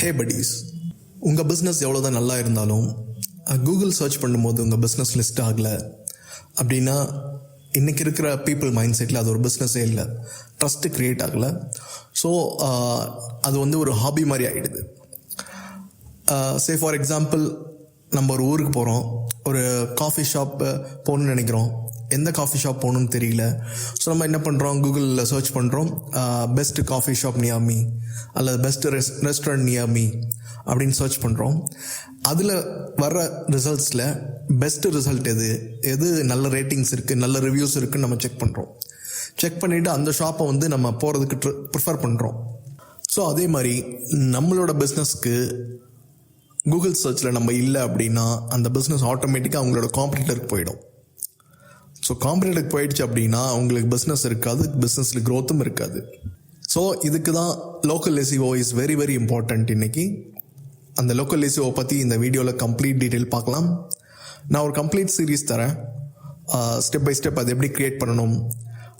ஹே buddies, உங்கள் business எவ்வளோ தான் நல்லா இருந்தாலும் கூகுள் சர்ச் பண்ணும்போது உங்கள் பிஸ்னஸ் லிஸ்ட் ஆகலை அப்படின்னா இன்றைக்கி இருக்கிற பீப்புள் மைண்ட் செட்டில் அது ஒரு பிஸ்னஸே இல்லை, ட்ரஸ்ட்டு க்ரியேட் ஆகலை. ஸோ அது வந்து ஒரு ஹாபி மாதிரி ஆகிடுது. சே ஃபார் எக்ஸாம்பிள், நம்ம ஒரு ஊருக்கு போகிறோம், ஒரு காஃபி ஷாப் போகணுன்னு நினைக்கிறோம், எந்த காஃபி ஷாப் போகணுன்னு தெரியல. ஸோ நம்ம என்ன பண்ணுறோம், கூகுளில் சர்ச் பண்ணுறோம், best coffee shop near me அல்லது பெஸ்ட்டு ரெஸ்டாரண்ட் நியர் மீ அப்படின்னு சர்ச் பண்ணுறோம். அதில் வர்ற ரிசல்ட்ஸில் பெஸ்ட்டு ரிசல்ட் எது நல்ல ரேட்டிங்ஸ் இருக்குது, நல்ல ரிவ்யூஸ் இருக்குதுன்னு நம்ம செக் பண்ணுறோம். செக் பண்ணிவிட்டு அந்த ஷாப்பை வந்து நம்ம போகிறதுக்கு ப்ரிஃபர் பண்ணுறோம். ஸோ அதே மாதிரி நம்மளோட பிஸ்னஸ்க்கு கூகுள் சர்ச்சில் நம்ம இல்லை அப்படின்னா அந்த பிஸ்னஸ் ஆட்டோமேட்டிக்காக அவங்களோட காம்படிட்டருக்கு போயிடும். ஸோ காம்படிட்டருக்கு போயிடுச்சு அப்படின்னா அவங்களுக்கு பிஸ்னஸ் இருக்காது, பிஸ்னஸில் க்ரோத்தும் இருக்காது. ஸோ இதுக்கு தான் local SEO is very very important. இன்றைக்கி அந்த லோக்கல் எஸ்இஓ பற்றி இந்த வீடியோவில் கம்ப்ளீட் டீட்டெயில் பார்க்கலாம். நான் ஒரு கம்ப்ளீட் சீரீஸ் தரேன், ஸ்டெப் பை ஸ்டெப் அது எப்படி க்ரியேட் பண்ணணும்,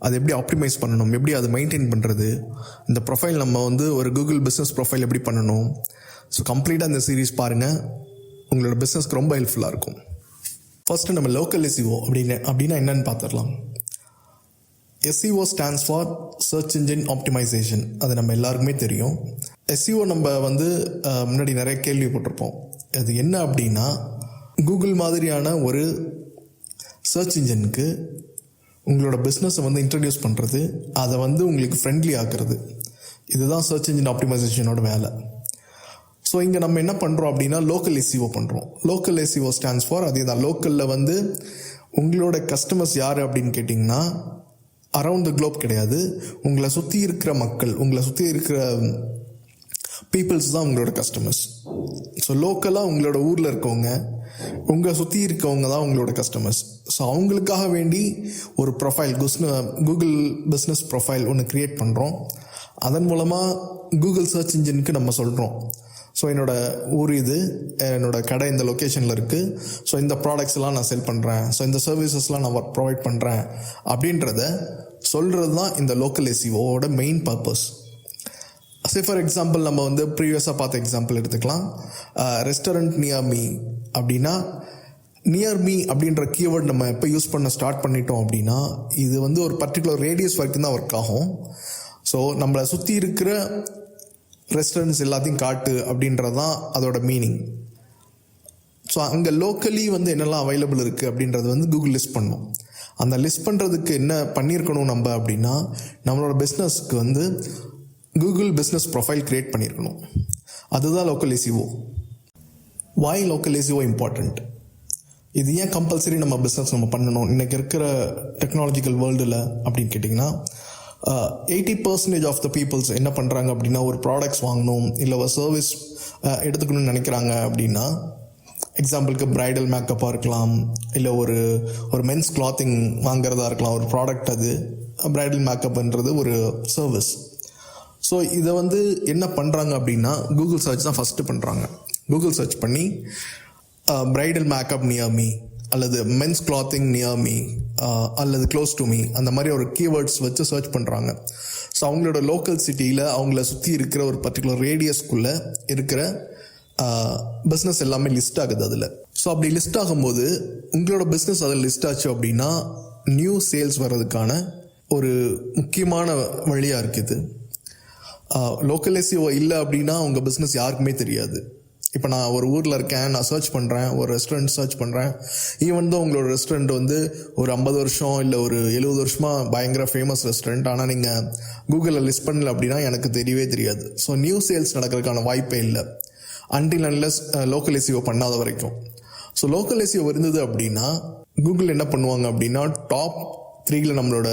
அது எப்படி ஆப்டிமைஸ் பண்ணணும், எப்படி அதை மெயின்டைன் பண்ணுறது, இந்த ப்ரொஃபைல் நம்ம வந்து ஒரு கூகுள் பிஸ்னஸ் ப்ரொஃபைல் எப்படி பண்ணணும். ஸோ கம்ப்ளீட்டாக இந்த சீரீஸ் பாருங்கள், உங்களோட பிஸ்னஸ்க்கு ரொம்ப ஹெல்ப்ஃபுல்லாக இருக்கும். ஃபர்ஸ்ட்டு நம்ம லோக்கல் எஸ்இஓ அப்படின்னா என்னன்னு பார்த்துடலாம். SEO stands for search engine optimisation. அது நம்ம எல்லாருக்குமே தெரியும். எஸ்இஓ நம்ம வந்து முன்னாடி நிறைய கேள்விப்பட்டிருப்போம். அது என்ன அப்படின்னா, கூகுள் மாதிரியான ஒரு சர்ச் இன்ஜினுக்கு உங்களோட பிஸ்னஸை வந்து இன்ட்ரடியூஸ் பண்ணுறது, அதை வந்து உங்களுக்கு ஃப்ரெண்ட்லி ஆக்குறது. இதுதான் சர்ச் இன்ஜின் ஆப்டிமைசேஷனோட வேலை. ஸோ இங்கே நம்ம என்ன பண்ணுறோம் அப்படின்னா லோக்கல் எஸ்இஓ பண்ணுறோம். லோக்கல் எஸ்இஓ ஸ்டாண்ட்ஸ் ஃபார் அதே தான். லோக்கலில் வந்து உங்களோட கஸ்டமர்ஸ் யார் அப்படின்னு கேட்டிங்கன்னா அரவுண்ட் த குளோப் கிடையாது, உங்களை சுற்றி இருக்கிற மக்கள், உங்களை சுற்றி இருக்கிற பீப்புள்ஸ் தான் உங்களோட கஸ்டமர்ஸ். ஸோ லோக்கலாக உங்களோட ஊரில் இருக்கவங்க, உங்களை சுற்றி இருக்கவங்க தான் உங்களோட கஸ்டமர்ஸ். ஸோ அவங்களுக்காக வேண்டி ஒரு ப்ரொஃபைல், கூகுள் பிஸ்னஸ் ப்ரொஃபைல் ஒன்று க்ரியேட் பண்ணுறோம். அதன் மூலமாக கூகுள் சர்ச் இன்ஜினுக்கு நம்ம சொல்கிறோம், ஸோ என்னோடய ஊர் இது, என்னோடய கடை இந்த லொக்கேஷனில் இருக்குது, ஸோ இந்த ப்ராடக்ட்ஸ்லாம் நான் செல் பண்ணுறேன், ஸோ இந்த சர்வீசஸ்லாம் நான் ப்ரொவைட் பண்ணுறேன் அப்படின்றத சொல்கிறது தான் இந்த லோக்கல் எஸ்இஓவோட main purpose. Say for example, நம்ம வந்து ப்ரீவியஸாக பார்த்த எக்ஸாம்பிள் எடுத்துக்கலாம். ரெஸ்டாரண்ட் நியர் மீ அப்படின்னா, நியர் மீ அப்படின்ற கீவேர்ட் நம்ம எப்போ யூஸ் பண்ண ஸ்டார்ட் பண்ணிட்டோம் அப்படின்னா இது வந்து ஒரு பர்டிகுலர் ரேடியஸ் வரைக்கும் தான் ஒர்க் ஆகும். ஸோ நம்மளை சுற்றி இருக்கிற ரெஸ்டாரண்ட்ஸ் எல்லாத்தையும் காட்டு அப்படின்றது தான் அதோட மீனிங். ஸோ அங்கே லோக்கலி வந்து என்னெல்லாம் அவைலபிள் இருக்குது அப்படின்றது வந்து கூகுள் லிஸ்ட் பண்ணும். அந்த லிஸ்ட் பண்ணுறதுக்கு என்ன பண்ணியிருக்கணும் நம்ம அப்படின்னா, நம்மளோட பிஸ்னஸ்க்கு வந்து கூகுள் பிஸ்னஸ் ப்ரொஃபைல் க்ரியேட் பண்ணியிருக்கணும். அதுதான் லோக்கல் எஸ்இஓ. வாய் லோக்கல் எஸ்இஓ இம்பார்ட்டண்ட்? இது ஏன் கம்பல்சரி நம்ம பிஸ்னஸ் நம்ம பண்ணணும் இன்றைக்கி இருக்கிற டெக்னாலஜிக்கல் வேர்ல்டில் அப்படின்னு கேட்டிங்கன்னா, 80% ஆஃப் த பீப்புள்ஸ் என்ன பண்ணுறாங்க அப்படின்னா, ஒரு ப்ராடக்ட்ஸ் வாங்கணும் இல்லை ஒரு சர்வீஸ் எடுத்துக்கணும்னு நினைக்கிறாங்க அப்படின்னா, எக்ஸாம்பிளுக்கு ப்ரைடல் மேக்கப்பாக இருக்கலாம், இல்லை ஒரு மென்ஸ் கிளாத்திங் வாங்கிறதா இருக்கலாம். ஒரு ப்ராடக்ட், அது ப்ரைடல் மேக்கப்ன்றது ஒரு சர்வீஸ். ஸோ இதை வந்து என்ன பண்ணுறாங்க அப்படின்னா கூகுள் சர்ச் தான் ஃபஸ்ட்டு பண்ணுறாங்க. கூகுள் சர்ச் பண்ணி ப்ரைடல் மேக்கப் நியர் மீ அல்லது மென்ஸ் கிளாத்திங் நியர் மீ அல்லது க்ளோஸ் டு மீ அந்த மாதிரி ஒரு கீவேர்ட்ஸ் வச்சு சர்ச் பண்ணுறாங்க. ஸோ அவங்களோட லோக்கல் சிட்டியில் அவங்கள சுற்றி இருக்கிற ஒரு பர்டிகுலர் ரேடியஸ்க்குள்ளே இருக்கிற பிஸ்னஸ் எல்லாமே லிஸ்ட் ஆகுது அதில். ஸோ அப்படி லிஸ்ட் ஆகும்போது உங்களோட பிஸ்னஸ் அதில் லிஸ்ட் ஆச்சு அப்படின்னா நியூ சேல்ஸ் வர்றதுக்கான ஒரு முக்கியமான வழியாக இருக்குது. லோக்கல் எஸ்இஓ இல்லை அப்படின்னா உங்கள் பிஸ்னஸ் யாருக்குமே தெரியாது. இப்போ நான் ஒரு ஊரில் இருக்கேன், நான் சர்ச் பண்ணுறேன், ஒரு ரெஸ்டாரண்ட் சர்ச் பண்ணுறேன். ஈவன் தான் உங்களோட ரெஸ்டாரண்ட் வந்து ஒரு 50 வருஷம் இல்லை ஒரு 70 வருஷமாக பயங்கர ஃபேமஸ் ரெஸ்டாரண்ட், ஆனால் நீங்கள் கூகுளில் லிஸ்ட் பண்ணல அப்படின்னா எனக்கு தெரியவே தெரியாது. ஸோ நியூ சேல்ஸ் நடக்கிறதுக்கான வாய்ப்பே இல்லை அன்டில் அன்லெஸ் லோக்கல் எஸ்இஓ பண்ணாத வரைக்கும். ஸோ லோக்கல் எஸ்இஓ இருந்தது அப்படின்னா கூகுள் என்ன பண்ணுவாங்க அப்படின்னா டாப் 3ல நம்மளோட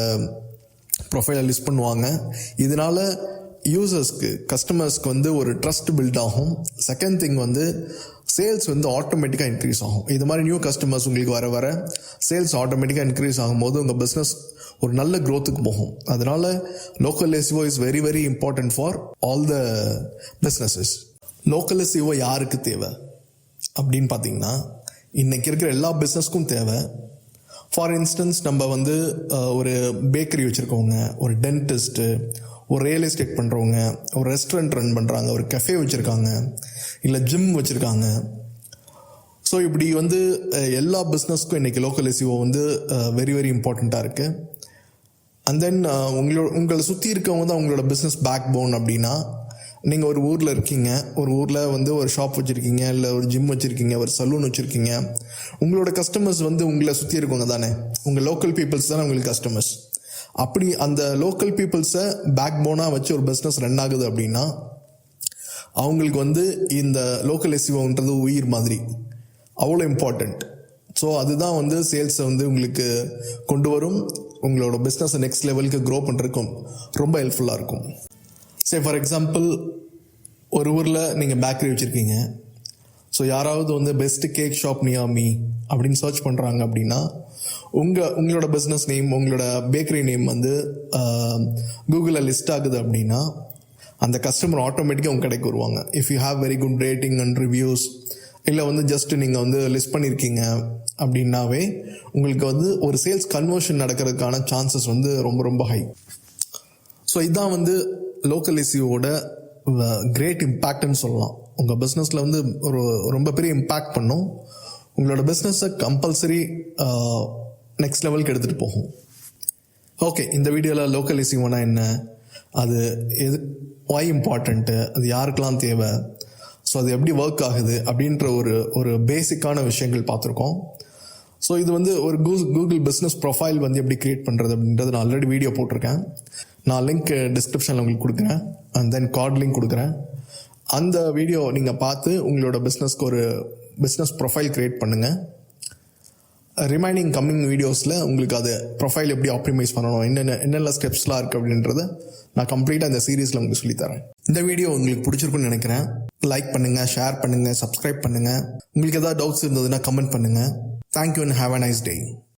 ப்ரொஃபைலை லிஸ்ட் பண்ணுவாங்க. இதனால் யூசர்ஸ்க்கு, கஸ்டமர்ஸ்க்கு வந்து ஒரு ட்ரஸ்ட் பில்ட் ஆகும். செகண்ட் திங் வந்து சேல்ஸ் வந்து ஆட்டோமேட்டிக்காக இன்க்ரீஸ் ஆகும். இது மாதிரி நியூ கஸ்டமர்ஸ் உங்களுக்கு வர வர சேல்ஸ் ஆட்டோமேட்டிக்காக இன்க்ரீஸ் ஆகும்போது உங்கள் பிஸ்னஸ் ஒரு நல்ல க்ரோத்துக்கு போகும். அதனால local SEO is very very important for all the businesses. Local SEO யாருக்கு தேவை அப்படின்னு பார்த்தீங்கன்னா, இன்றைக்கி இருக்கிற எல்லா பிஸ்னஸ்க்கும் தேவை. ஃபார் இன்ஸ்டன்ஸ், நம்ம வந்து ஒரு பேக்கரி வச்சுருக்கவங்க, ஒரு டென்டிஸ்ட்டு, ஒரு ரியல் எஸ்டேட் பண்ணுறவங்க, ஒரு ரெஸ்டாரண்ட் ரன் பண்ணுறாங்க, ஒரு கஃபே வச்சுருக்காங்க, இல்லை ஜிம் வச்சுருக்காங்க. ஸோ இப்படி வந்து எல்லா பிஸ்னஸ்க்கும் இன்றைக்கி லோக்கல் எஸ்இஓ வந்து வெரி வெரி இம்பார்ட்டண்ட்டாக இருக்குது. அண்ட் தென் உங்களை சுற்றி இருக்கவங்க தான் உங்களோட பிஸ்னஸ் பேக் போன். அப்படின்னா நீங்கள் ஒரு ஊரில் இருக்கீங்க, ஒரு ஊரில் வந்து ஒரு ஷாப் வச்சுருக்கீங்க, இல்லை ஒரு ஜிம் வச்சுருக்கீங்க, ஒரு சலூன் வச்சுருக்கீங்க. உங்களோட கஸ்டமர்ஸ் வந்து உங்களை சுற்றி இருக்கவங்க தானே, உங்கள் லோக்கல் பீப்புள்ஸ் தானே உங்களுக்கு கஸ்டமர்ஸ். அப்படி அந்த லோக்கல் பீப்புள்ஸை பேக் போனாக வச்சு ஒரு பிஸ்னஸ் ரன் ஆகுது அப்படின்னா அவங்களுக்கு வந்து இந்த லோக்கல் எஸ்இஓன்றது உயிர் மாதிரி, அவ்வளோ இம்பார்ட்டண்ட். ஸோ அதுதான் வந்து சேல்ஸை வந்து உங்களுக்கு கொண்டு வரும், உங்களோட பிஸ்னஸை நெக்ஸ்ட் லெவலுக்கு க்ரோ பண்ணுறதுக்கும் ரொம்ப ஹெல்ப்ஃபுல்லாக இருக்கும். சே ஃபார் எக்ஸாம்பிள், ஒரு ஊரில் நீங்கள் பேக்கரி வச்சுருக்கீங்க. ஸோ யாராவது வந்து best cake shop near me அப்படின்னு சர்ச் பண்ணுறாங்க அப்படின்னா உங்களோட பிஸ்னஸ் நேம், உங்களோட பேக்கரி நேம் வந்து கூகுளில் லிஸ்ட் ஆகுது அப்படின்னா அந்த கஸ்டமர் ஆட்டோமேட்டிக்காக உங்கள் கடைக்கு வருவாங்க. If you have very good rating and reviews, இல்லை வந்து ஜஸ்ட் நீங்கள் வந்து லிஸ்ட் பண்ணியிருக்கீங்க அப்படின்னாவே உங்களுக்கு வந்து ஒரு சேல்ஸ் கன்வர்ஷன் நடக்கிறதுக்கான சான்சஸ் வந்து ரொம்ப ரொம்ப ஹை. ஸோ இதுதான் வந்து லோக்கல் எஸ்இஓட கிரேட் இம்பேக்ட்னு சொல்லலாம். உங்கள் பிஸ்னஸில் வந்து ஒரு ரொம்ப பெரிய இம்பேக்ட் பண்ணும். உங்களோட பிஸ்னஸை கம்பல்சரி நெக்ஸ்ட் லெவலுக்கு எடுத்துகிட்டு போகும். ஓகே, இந்த வீடியோவில் லோக்கல் எஸ்இஓனா என்ன, அது எது, ஒய் இம்பார்ட்டண்ட்டு, அது யாருக்கெல்லாம் தேவை, ஸோ அது எப்படி ஒர்க் ஆகுது அப்படின்ற ஒரு பேசிக்கான விஷயங்கள் பார்த்துருக்கோம். ஸோ இது வந்து ஒரு கூகுள் பிஸ்னஸ் ப்ரொஃபைல் வந்து எப்படி க்ரியேட் பண்ணுறது அப்படின்றது நான் ஆல்ரெடி வீடியோ போட்டிருக்கேன். நான் லிங்க் டிஸ்கிரிப்ஷனில் உங்களுக்கு கொடுக்குறேன், அண்ட் தென் கார்டு லிங்க் கொடுக்குறேன். அந்த வீடியோ நீங்கள் பார்த்து உங்களோட பிஸ்னஸ்க்கு ஒரு பிஸ்னஸ் ப்ரொஃபைல் க்ரியேட் பண்ணுங்கள். ரிமைனிங் கம்மிங் வீடியோஸில் உங்களுக்கு அது ப்ரொஃபைல் எப்படி ஆப்டிமைஸ் பண்ணணும், என்னென்ன ஸ்டெப்ஸ்லாம் இருக்குது அப்படின்றத நான் கம்ப்ளீட்டாக இந்த சீரீஸில் உங்களுக்கு சொல்லித்தரேன். இந்த வீடியோ உங்களுக்கு பிடிச்சிருக்குன்னு நினைக்கிறேன். லைக் பண்ணுங்கள், ஷேர் பண்ணுங்கள், சப்ஸ்கிரைப் பண்ணுங்கள். உங்களுக்கு ஏதாவது டவுட்ஸ் இருந்ததுன்னா கமெண்ட் பண்ணுங்கள். Thank you and have a nice day.